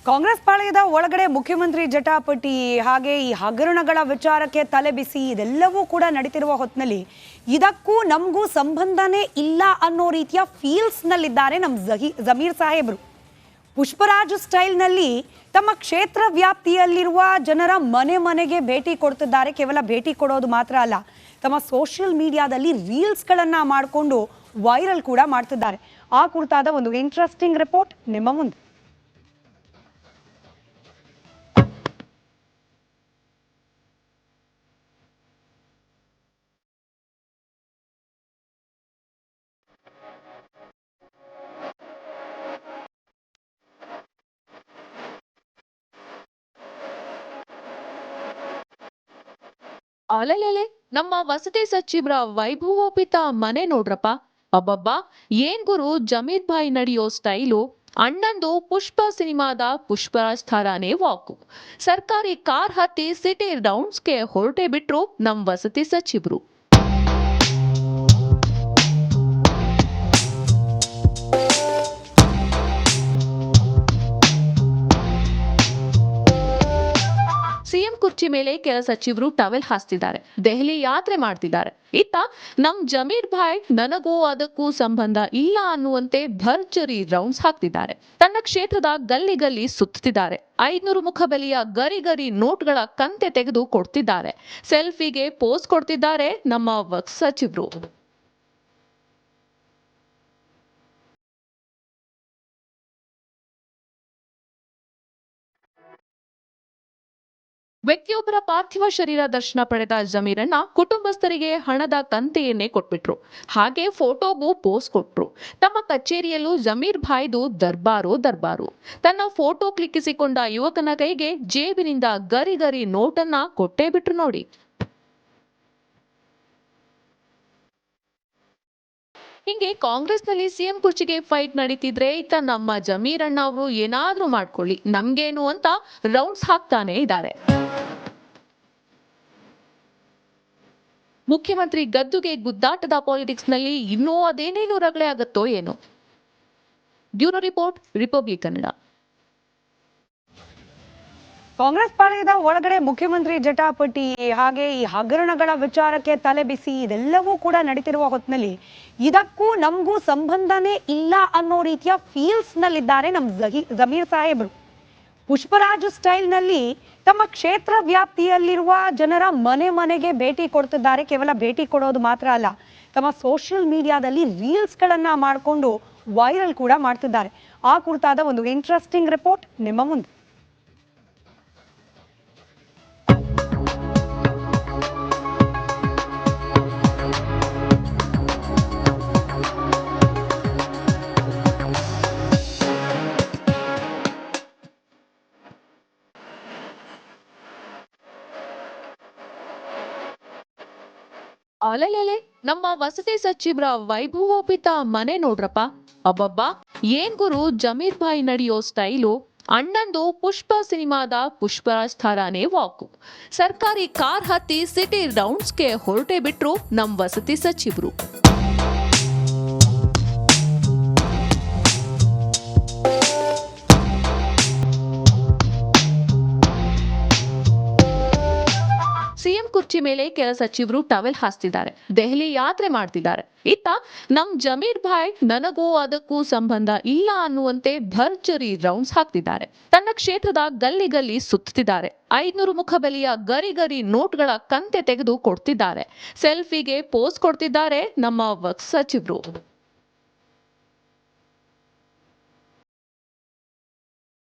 ಕಾಂಗ್ರೆಸ್ ಪಾಳೆಯದ ಒಳಗಡೆ ಮುಖ್ಯಮಂತ್ರಿ ಜಟಾಪಟಿ ಹಾಗೆ ಈ ಹಗರಣಗಳ ವಿಚಾರಕ್ಕೆ ತಲೆಬಿಸಿ ಇದೆಲ್ಲವೂ ಕೂಡ ನಡೀತಿರುವ ಹೊತ್ತಿನಲ್ಲಿ ಇದಕ್ಕೂ ನಮಗೂ ಸಂಬಂಧನೇ ಇಲ್ಲ ಅನ್ನೋ ರೀತಿಯ ಫೀಲ್ಸ್ ನಲ್ಲಿದ್ದಾರೆ ನಮ್ಮ ಜಮೀರ್ ಸಾಹೇಬ್ರು. ಪುಷ್ಪರಾಜ್ ಸ್ಟೈಲ್ನಲ್ಲಿ ತಮ್ಮ ಕ್ಷೇತ್ರ ವ್ಯಾಪ್ತಿಯಲ್ಲಿರುವ ಜನರ ಮನೆ ಮನೆಗೆ ಭೇಟಿ ಕೊಡ್ತಿದ್ದಾರೆ. ಕೇವಲ ಭೇಟಿ ಕೊಡೋದು ಮಾತ್ರ ಅಲ್ಲ, ತಮ್ಮ ಸೋಷಿಯಲ್ ಮೀಡಿಯಾದಲ್ಲಿ ರೀಲ್ಸ್ಗಳನ್ನು ಮಾಡಿಕೊಂಡು ವೈರಲ್ ಕೂಡ ಮಾಡ್ತಿದ್ದಾರೆ. ಆ ಕುರಿತಾದ ಒಂದು ಇಂಟ್ರೆಸ್ಟಿಂಗ್ ರಿಪೋರ್ಟ್ ನಿಮ್ಮ ಮುಂದೆ. ಅಲೆಲೆಲೆ ನಮ್ಮ ವಸತಿ ಸಚಿವರ ವೈಭವೋಪಿತ ಮನೆ ನೋಡ್ರಪ್ಪ. ಅಬ್ಬಬ್ಬಾ, ಏನ್ ಗುರು ಜಮೀರ್ ಭಾಯ್ ನಡೆಯೋ ಸ್ಟೈಲು. ಅಣ್ಣಂದು ಪುಷ್ಪ ಸಿನಿಮಾದ ಪುಷ್ಪರಾಜ್ ಥರಾನೇ ವಾಕು. ಸರ್ಕಾರಿ ಕಾರ್ ಹತ್ತಿ ಸಿಟಿ ರೌಂಡ್ಸ್ಗೆ ಹೊರಟೆ ಬಿಟ್ರು ನಮ್ ವಸತಿ ಸಚಿವರು. ಸಿಎಂ ಕುರ್ಚಿ ಮೇಲೆ ಕೆಲ ಸಚಿವರು ಟವೆಲ್ ಹಾಸ್ತಿದ್ದಾರೆ, ದೆಹಲಿ ಯಾತ್ರೆ ಮಾಡ್ತಿದ್ದಾರೆ. ಇತ್ತ ನಮ್ ಜಮೀರ್ ಭಾಯ್ ನನಗೂ ಅದಕ್ಕೂ ಸಂಬಂಧ ಇಲ್ಲ ಅನ್ನುವಂತೆ ಭರ್ಜರಿ ರೌಂಡ್ಸ್ ಹಾಕ್ತಿದ್ದಾರೆ. ತನ್ನ ಕ್ಷೇತ್ರದ ಗಲ್ಲಿ ಗಲ್ಲಿ ಸುತ್ತಿದ್ದಾರೆ. 500 ಮುಖಬೆಲೆಯ ಗರಿ ಗರಿ ನೋಟ್ಗಳ ಕಂತೆ ತೆಗೆದು ಕೊಡ್ತಿದ್ದಾರೆ. ಸೆಲ್ಫಿಗೆ ಪೋಸ್ ಕೊಡ್ತಿದ್ದಾರೆ ನಮ್ಮ ವಕ್ಫ್ ಸಚಿವರು. ವ್ಯಕ್ತಿಯೊಬ್ಬರ ಪಾರ್ಥಿವ ಶರೀರ ದರ್ಶನ ಪಡೆದ ಜಮೀರಣ್ಣ ಕುಟುಂಬಸ್ಥರಿಗೆ ಹಣದ ಕಂತೆಯನ್ನೇ ಕೊಟ್ಬಿಟ್ರು. ಹಾಗೆ ಫೋಟೋಗೂ ಪೋಸ್ ಕೊಟ್ರು. ತಮ್ಮ ಕಚೇರಿಯಲ್ಲೂ ಜಮೀರ್ ಭಾಯ್ದು ದರ್ಬಾರು. ತನ್ನ ಫೋಟೋ ಕ್ಲಿಕ್ಕಿಸಿಕೊಂಡ ಯುವಕನ ಕೈಗೆ ಜೇಬಿನಿಂದ ಗರಿ ಗರಿ ನೋಟನ್ನ ಕೊಟ್ಟೇ ಬಿಟ್ರು ನೋಡಿ. ಹಿಂಗೆ ಕಾಂಗ್ರೆಸ್ನಲ್ಲಿ ಸಿಎಂ ಕುರ್ಚಿಗೆ ಫೈಟ್ ನಡೀತಿದ್ರೆ ಇತ್ತ ನಮ್ಮ ಜಮೀರಣ್ಣ ಅವರು ಏನಾದ್ರೂ ಮಾಡ್ಕೊಳ್ಳಿ ನಮ್ಗೇನು ಅಂತ ರೌಂಡ್ಸ್ ಹಾಕ್ತಾನೆ ಇದ್ದಾರೆ. ಮುಖ್ಯಮಂತ್ರಿ ಗದ್ದುಗೆ ಗುದ್ದಾಟದ ಪಾಲಿಟಿಕ್ಸ್ ನಲ್ಲಿ ಇನ್ನೂ ಅದೇನೇನು ರಗಳೆ ಆಗತ್ತೋ ಏನೋ. Bureau report, republic Kannada. Congress ಪಾಳೆಯದ ಒಳಗಡೆ ಮುಖ್ಯಮಂತ್ರಿ ಜಟಾಪಟಿ ಹಾಗೆ ಈ ಹಗರಣಗಳ ವಿಚಾರಕ್ಕೆ ತಲೆಬಿಸಿ ಇದೆಲ್ಲವೂ ಕೂಡ ನಡೀತಿರುವ ಹೊತ್ತಿನಲ್ಲಿ ಇದಕ್ಕೂ ನಮಗೂ ಸಂಬಂಧನೇ ಇಲ್ಲ ಅನ್ನೋ ರೀತಿಯ ಫೀಲ್ಸ್ ನಲ್ಲಿದ್ದಾರೆ ನಮ್ಮ ಜಮೀರ್ ಸಾಹೇಬ್ರು. ಪುಷ್ಪರಾಜ್ ಸ್ಟೈಲ್ನಲ್ಲಿ ತಮ್ಮ ಕ್ಷೇತ್ರ ವ್ಯಾಪ್ತಿಯಲ್ಲಿರುವ ಜನರ ಮನೆ ಮನೆಗೆ ಭೇಟಿ ಕೊಡ್ತಿದ್ದಾರೆ. ಕೇವಲ ಭೇಟಿ ಕೊಡೋದು ಮಾತ್ರ ಅಲ್ಲ, ತಮ್ಮ ಸೋಷಿಯಲ್ ಮೀಡಿಯಾದಲ್ಲಿ ರೀಲ್ಸ್ಗಳನ್ನು ಮಾಡಿಕೊಂಡು ವೈರಲ್ ಕೂಡ ಮಾಡ್ತಿದ್ದಾರೆ. ಆ ಕುರಿತಾದ ಒಂದು ಇಂಟ್ರೆಸ್ಟಿಂಗ್ ರಿಪೋರ್ಟ್ ನಿಮ್ಮ ಮುಂದೆ. ಅಲೆಲೆಲೆ ನಮ್ಮ ವಸತಿ ಸಚಿವರ ವೈಭವೋಪಿತ ಮನೆ ನೋಡ್ರಪ್ಪ. ಅಬ್ಬಬ್ಬಾ, ಏನ್ ಗುರು ಜಮೀರ್ ಭಾಯ್ ನಡೆಯೋ ಸ್ಟೈಲು. ಅಣ್ಣಂದು ಪುಷ್ಪ ಸಿನಿಮಾದ ಪುಷ್ಪರಾಜ್ ಥರಾನೇ ವಾಕು. ಸರ್ಕಾರಿ ಕಾರ್ ಹತ್ತಿ ಸಿಟಿ ರೌಂಡ್ಸ್ಗೆ ಹೊರಟೆ ಬಿಟ್ರು ನಮ್ ವಸತಿ ಸಚಿವರು. ಸಿಎಂ ಕುರ್ಚಿ ಮೇಲೆ ಕೆಲ ಸಚಿವರು ಟವೆಲ್ ಹಾಸ್ತಿದ್ದಾರೆ, ದೆಹಲಿ ಯಾತ್ರೆ ಮಾಡ್ತಿದ್ದಾರೆ. ಇತ್ತ ನಮ್ ಜಮೀರ್ ಭಾಯ್ ನನಗೂ ಅದಕ್ಕೂ ಸಂಬಂಧ ಇಲ್ಲ ಅನ್ನುವಂತೆ ಭರ್ಜರಿ ರೌಂಡ್ಸ್ ಹಾಕ್ತಿದ್ದಾರೆ. ತನ್ನ ಕ್ಷೇತ್ರದ ಗಲ್ಲಿ ಗಲ್ಲಿ ಸುತ್ತಿದ್ದಾರೆ. 500 ಮುಖಬೆಲೆಯ ಗರಿ ಗರಿ ನೋಟ್ಗಳ ಕಂತೆ ತೆಗೆದು ಕೊಡ್ತಿದ್ದಾರೆ. ಸೆಲ್ಫಿಗೆ ಪೋಸ್ ಕೊಡ್ತಿದ್ದಾರೆ ನಮ್ಮ ವಕ್ಫ್ ಸಚಿವರು.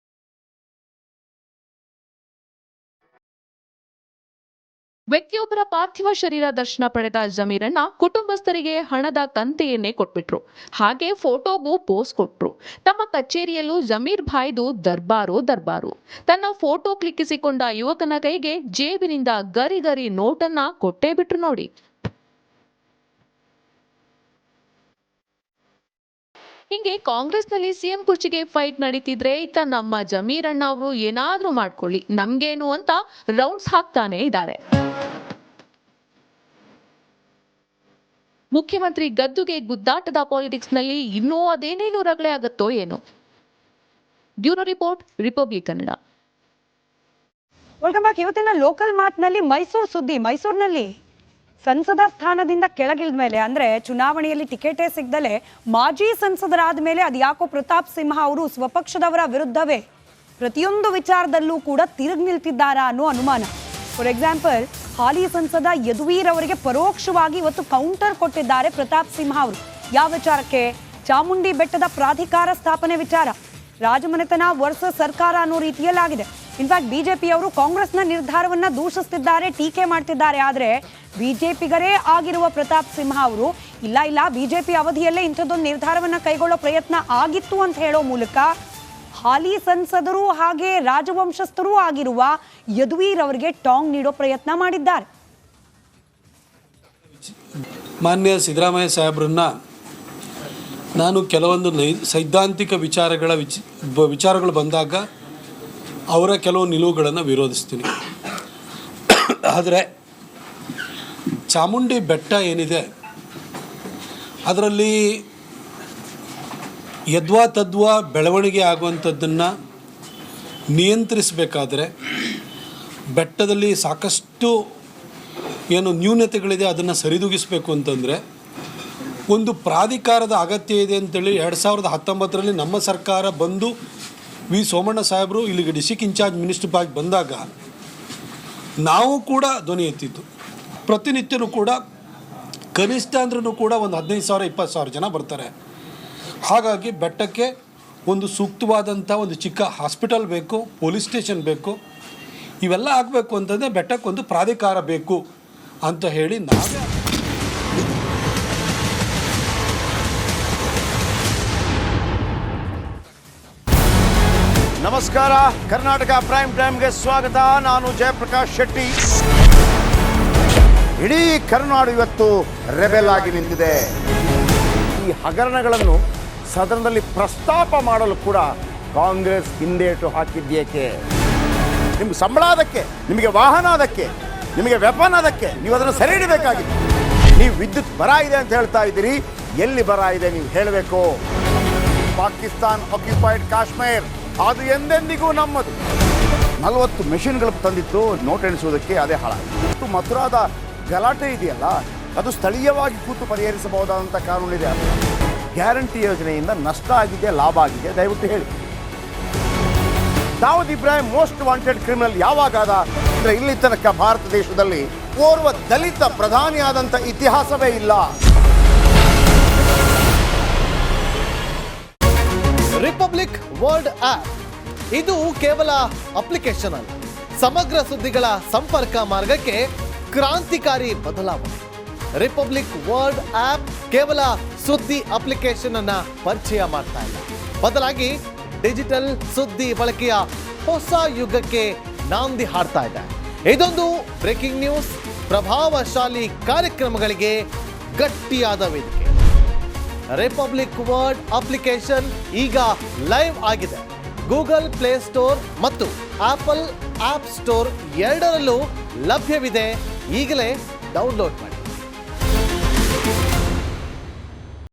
ವ್ಯಕ್ತಿಯೊಬ್ಬರ ಪಾರ್ಥಿವ ಶರೀರ ದರ್ಶನ ಪಡೆದ ಜಮೀರಣ್ಣ ಕುಟುಂಬಸ್ಥರಿಗೆ ಹಣದ ಕಂತೆಯನ್ನೇ ಕೊಟ್ಬಿಟ್ರು. ಹಾಗೆ ಫೋಟೋಗೂ ಪೋಸ್ ಕೊಟ್ರು. ತಮ್ಮ ಕಚೇರಿಯಲ್ಲೂ ಜಮೀರ್ ಭಾಯ್ದು ದರ್ಬಾರು. ತನ್ನ ಫೋಟೋ ಕ್ಲಿಕ್ಕಿಸಿಕೊಂಡ ಯುವಕನ ಕೈಗೆ ಜೇಬಿನಿಂದ ಗರಿ ಗರಿ ನೋಟನ್ನ ಕೊಟ್ಟೇ ಬಿಟ್ರು ನೋಡಿ. ಹಿಂಗೆ ಕಾಂಗ್ರೆಸ್ನಲ್ಲಿ ಸಿಎಂ ಕುರ್ಚಿಗೆ ಫೈಟ್ ನಡೀತಿದ್ರೆ ಇತ್ತ ನಮ್ಮ ಜಮೀರಣ್ಣ ಅವರು ಏನಾದ್ರೂ ಮಾಡ್ಕೊಳ್ಳಿ ನಮ್ಗೇನು ಅಂತ ರೌಂಡ್ಸ್ ಹಾಕ್ತಾನೆ ಇದ್ದಾರೆ. ಮುಖ್ಯಮಂತ್ರಿ ಗದ್ದುಗೆ ಗುದ್ದಾಟದ ಪಾಲಿಟಿಕ್ಸ್ ನಲ್ಲಿ ಇನ್ನೂ ಅದೇನೇನು ರಗಳೆ ಆಗತ್ತೋ ಏನೋ. Bureau report, republic Kannada. Welcome back. ಇವತ್ತಿನ ಲೋಕಲ್ ಮಾತ್ನಲ್ಲಿ ಮೈಸೂರು ಸುದ್ದಿ. ಮೈಸೂರಿನಲ್ಲಿ ಸಂಸದ ಸ್ಥಾನದಿಂದ ಕೆಳಗಿಳಿದ ಮೇಲೆ, ಅಂದ್ರೆ ಚುನಾವಣೆಯಲ್ಲಿ ಟಿಕೆಟೇ ಸಿಗದಲೆ ಮಾಜಿ ಸಂಸದರಾದ ಮೇಲೆ ಅದ್ಯಾಕೋ ಪ್ರತಾಪ್ ಸಿಂಹ ಅವರು ಸ್ವಪಕ್ಷದವರ ವಿರುದ್ಧವೇ ಪ್ರತಿಯೊಂದು ವಿಚಾರದಲ್ಲೂ ಕೂಡ ತಿರುಗಿ ನಿಲ್ತಿದ್ದಾರಾ ಅನ್ನೋ ಅನುಮಾನ. ಫಾರ್ ಎಕ್ಸಾಂಪಲ್, ಹಾಲಿ ಸಂಸದ ಯದುವೀರ್ ಅವರಿಗೆ ಪರೋಕ್ಷವಾಗಿ ಇವತ್ತು ಕೌಂಟರ್ ಕೊಟ್ಟಿದ್ದಾರೆ ಪ್ರತಾಪ್ ಸಿಂಹ ಅವರು. ಯಾವ ವಿಚಾರಕ್ಕೆ? ಚಾಮುಂಡಿ ಬೆಟ್ಟದ ಪ್ರಾಧಿಕಾರ ಸ್ಥಾಪನೆ ವಿಚಾರ. ರಾಜಮನೆತನ ವರ್ಸಸ್ ಸರ್ಕಾರ ಅನ್ನೋ ರೀತಿಯಲ್ಲಾಗಿದೆ. ಇನ್ಫ್ಯಾಕ್ಟ್ ಬಿಜೆಪಿಯವರು ಕಾಂಗ್ರೆಸ್ನ ನಿರ್ಧಾರವನ್ನ ದೂಷಿಸ್ತಿದ್ದಾರೆ, ಟೀಕೆ ಮಾಡ್ತಿದ್ದಾರೆ. ಆದರೆ ಬಿಜೆಪಿಗರೇ ಆಗಿರುವ ಪ್ರತಾಪ್ ಸಿಂಹ ಅವರು ಇಲ್ಲ ಬಿಜೆಪಿ ಅವಧಿಯಲ್ಲೇ ಇಂಥದ್ದೊಂದು ನಿರ್ಧಾರವನ್ನ ಕೈಗೊಳ್ಳೋ ಪ್ರಯತ್ನ ಆಗಿತ್ತು ಅಂತ ಹೇಳೋ ಮೂಲಕ ಹಾಲಿ ಸಂಸದರು ಹಾಗೆ ರಾಜವಂಶಸ್ಥರೂ ಆಗಿರುವ ಯದುವೀರ್ ಅವರಿಗೆ ಟಾಂಗ್ ನೀಡೋ ಪ್ರಯತ್ನ ಮಾಡಿದ್ದಾರೆ. ಮಾನ್ಯ ಸಿದ್ದರಾಮಯ್ಯ ಸಾಹೇಬ್ರನ್ನ ನಾನು ಕೆಲವೊಂದು ಸೈದ್ಧಾಂತಿಕ ವಿಚಾರಗಳು ಬಂದಾಗ ಅವರ ಕೆಲವು ನಿಲುವುಗಳನ್ನು ವಿರೋಧಿಸ್ತೀನಿ. ಆದರೆ ಚಾಮುಂಡಿ ಬೆಟ್ಟ ಏನಿದೆ ಅದರಲ್ಲಿ ಯದ್ವಾ ತದ್ವಾ ಬೆಳವಣಿಗೆ ಆಗುವಂಥದ್ದನ್ನು ನಿಯಂತ್ರಿಸಬೇಕಾದ್ರೆ ಬೆಟ್ಟದಲ್ಲಿ ಸಾಕಷ್ಟು ಏನು ನ್ಯೂನತೆಗಳಿದೆ ಅದನ್ನು ಸರಿದೂಗಿಸಬೇಕು ಅಂತಂದರೆ ಒಂದು ಪ್ರಾಧಿಕಾರದ ಅಗತ್ಯ ಇದೆ ಅಂತೇಳಿ 2019ರಲ್ಲಿ ನಮ್ಮ ಸರ್ಕಾರ ಬಂದು ವಿ ಸೋಮಣ್ಣ ಸಾಹೇಬರು ಇಲ್ಲಿಗೆ ಡಿಸ್ಟ್ರಿಕ್ಟ್ ಇನ್ಚಾರ್ಜ್ ಮಿನಿಸ್ಟರ್ ಆಗಿ ಬಂದಾಗ ನಾವು ಕೂಡ ಧ್ವನಿ ಎತ್ತಿತ್ತು. ಪ್ರತಿನಿತ್ಯನೂ ಕೂಡ ಕನಿಷ್ಠ ಅಂದ್ರೂ ಕೂಡ ಒಂದು 15,000-20,000 ಜನ ಬರ್ತಾರೆ. ಹಾಗಾಗಿ ಬೆಟ್ಟಕ್ಕೆ ಒಂದು ಸೂಕ್ತವಾದಂಥ ಒಂದು ಚಿಕ್ಕ ಹಾಸ್ಪಿಟಲ್ ಬೇಕು, ಪೊಲೀಸ್ ಸ್ಟೇಷನ್ ಬೇಕು. ಇವೆಲ್ಲ ಆಗಬೇಕು ಅಂತಂದರೆ ಬೆಟ್ಟಕ್ಕೊಂದು ಪ್ರಾಧಿಕಾರ ಬೇಕು ಅಂತ ಹೇಳಿ ನಾವೇ ನಮಸ್ಕಾರ. ಕರ್ನಾಟಕ ಪ್ರೈಮ್ ಟೈಮ್ಗೆ ಸ್ವಾಗತ. ನಾನು ಜಯಪ್ರಕಾಶ್ ಶೆಟ್ಟಿ. ಇಡೀ ಕರ್ನಾಡು ಇವತ್ತು ರೆಬೆಲ್ ಆಗಿ ನಿಂತಿದೆ. ಈ ಹಗರಣಗಳನ್ನು ಸದನದಲ್ಲಿ ಪ್ರಸ್ತಾಪ ಮಾಡಲು ಕೂಡ ಕಾಂಗ್ರೆಸ್ ಹಿಂದೇಟು ಹಾಕಿದ್ದೇಕೆ? ನಿಮ್ಗೆ ಸಂಬಳ ಅದಕ್ಕೆ, ನಿಮಗೆ ವಾಹನ ಅದಕ್ಕೆ, ನಿಮಗೆ ವೆಪನ್ ಅದಕ್ಕೆ, ನೀವು ಅದನ್ನು ಸೆರೆ ಹಿಡಿಬೇಕಾಗಿತ್ತು. ನೀವು ವಿದ್ಯುತ್ ಬರ ಇದೆ ಅಂತ ಹೇಳ್ತಾ ಇದ್ದೀರಿ. ಎಲ್ಲಿ ಬರ ಇದೆ ನೀವು ಹೇಳಬೇಕು. ಪಾಕಿಸ್ತಾನ್ ಆಕ್ಯುಪೈಡ್ ಕಾಶ್ಮೀರ್ ಅದು ಎಂದೆಂದಿಗೂ ನಮ್ಮದು. 40 ಮೆಷಿನ್ಗಳು ತಂದಿತ್ತು ನೋಟ್ ಎಣಿಸುವುದಕ್ಕೆ, ಅದೇ ಹಾಳಾಗಿತ್ತು. ಮಥುರಾದ ಗಲಾಟೆ ಇದೆಯಲ್ಲ, ಅದು ಸ್ಥಳೀಯವಾಗಿ ಕೂತು ಪರಿಹರಿಸಬಹುದಾದಂಥ ಕಾನೂನಿದೆ. ಗ್ಯಾರಂಟಿ ಯೋಜನೆಯಿಂದ ನಷ್ಟ ಆಗಿದೆ, ಲಾಭ ಆಗಿದೆ, ದಯವಿಟ್ಟು ಹೇಳಿ. Dawood Ibrahim most wanted criminal ಯಾವಾಗಾದ ಅಂದರೆ ಇಲ್ಲಿ ತನಕ ಭಾರತ ದೇಶದಲ್ಲಿ ಓರ್ವ ದಲಿತ ಪ್ರಧಾನಿಯಾದಂಥ ಇತಿಹಾಸವೇ ಇಲ್ಲ. ರಿಪಬ್ಲಿಕ್ ವರ್ಲ್ಡ್ ಆಪ್ ಇದು ಕೇವಲ ಅಪ್ಲಿಕೇಶನ್ ಅಲ್ಲ, ಸಮಗ್ರ ಸುದ್ದಿಗಳ ಸಂಪರ್ಕ ಮಾರ್ಗಕ್ಕೆ ಕ್ರಾಂತಿಕಾರಿ ಬದಲಾವಣೆ. ರಿಪಬ್ಲಿಕ್ ವರ್ಲ್ಡ್ ಆಪ್ ಕೇವಲ ಸುದ್ದಿ ಅಪ್ಲಿಕೇಶನ್ ಅನ್ನ ಪರಿಚಯ ಮಾಡ್ತಾ ಇಲ್ಲ, ಬದಲಾಗಿ ಡಿಜಿಟಲ್ ಸುದ್ದಿ ಬಳಕೆಯ ಹೊಸ ಯುಗಕ್ಕೆ ನಾಂದಿ ಹಾಡ್ತಾ ಇದೆ. ಇದೊಂದು ಬ್ರೇಕಿಂಗ್ ನ್ಯೂಸ್, ಪ್ರಭಾವಶಾಲಿ ಕಾರ್ಯಕ್ರಮಗಳಿಗೆ ಗಟ್ಟಿಯಾದ ವೇದಿಕೆ. ರಿಪಬ್ಲಿಕ್ ವರ್ಲ್ಡ್ ಅಪ್ಲಿಕೇಶನ್ ಈಗ ಲೈವ್ ಆಗಿದೆ. ಗೂಗಲ್ ಪ್ಲೇ ಸ್ಟೋರ್ ಮತ್ತು ಆಪಲ್ ಆಪ್ ಸ್ಟೋರ್ ಎರಡರಲ್ಲೂ ಲಭ್ಯವಿದೆ. ಈಗಲೇ ಡೌನ್ಲೋಡ್ ಮಾಡಿ.